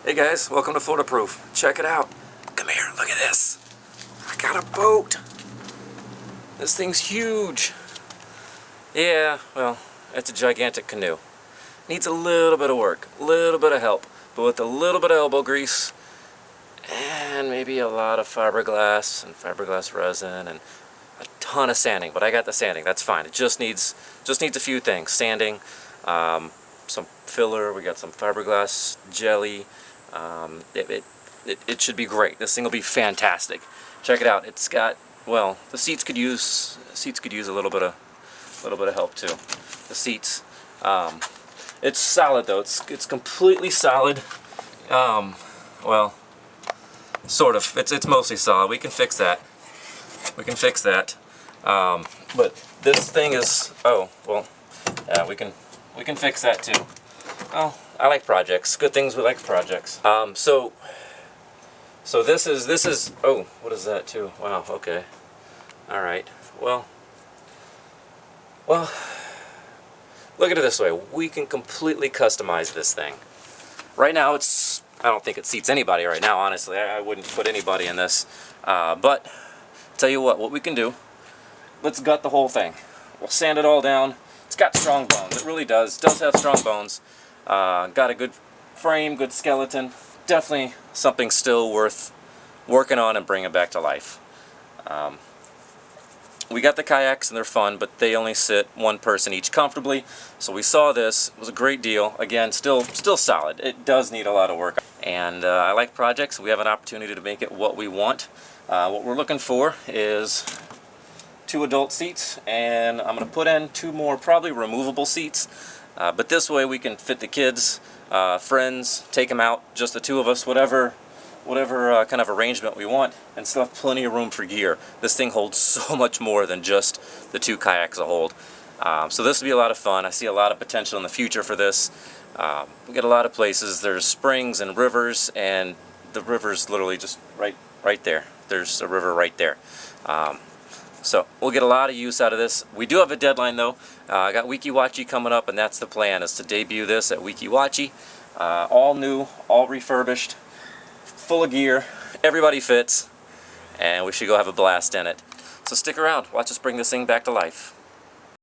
Hey guys, welcome to Florida Proof. Check it out. Come here, look at this. I got a boat. This thing's huge. Yeah, well, it's a gigantic canoe. Needs a little bit of work, a little bit of help, but with a little bit of elbow grease and maybe a lot of fiberglass and fiberglass resin and a ton of sanding. But I got the sanding, that's fine. It just needs a few things. Sanding, some filler, we got some fiberglass jelly. It should be great. This thing will be fantastic. Check it out. It's got, well, the seats could use a little bit of help too. The seats. It's solid though. It's completely solid. Well, sort of. It's mostly solid. We can fix that. We can fix that. But this thing is, oh well, yeah, we can fix that too. Oh, I like projects. Good things we like projects. So this is oh, what is that too? Wow, okay. All right. Well, look at it this way. We can completely customize this thing. Right now I don't think it seats anybody right now, honestly. I wouldn't put anybody in this. But tell you what we can do, let's gut the whole thing. We'll sand it all down. It's got strong bones. It really does. It does have strong bones. Got a good frame, good skeleton. Definitely something still worth working on and bringing back to life. We got the kayaks and they're fun, but they only sit one person each comfortably. So we saw this. It was a great deal. Again, still solid. It does need a lot of work. And I like projects. We have an opportunity to make it what we want. What we're looking for is 2 adult seats, and I'm going to put in 2 more probably removable seats. But this way we can fit the kids, friends, take them out, just the 2 of us, whatever kind of arrangement we want, and still have plenty of room for gear. This thing holds so much more than just the 2 kayaks will hold. So this will be a lot of fun. I see a lot of potential in the future for this. We get a lot of places. There's springs and rivers, and the river's literally just right there. There's a river right there. So we'll get a lot of use out of this. We do have a deadline though. I got Weeki Wachee coming up, and that's the plan, is to debut this at Weeki Wachee. All new, all refurbished, full of gear, everybody fits, and we should go have a blast in it. So stick around, watch us bring this thing back to life.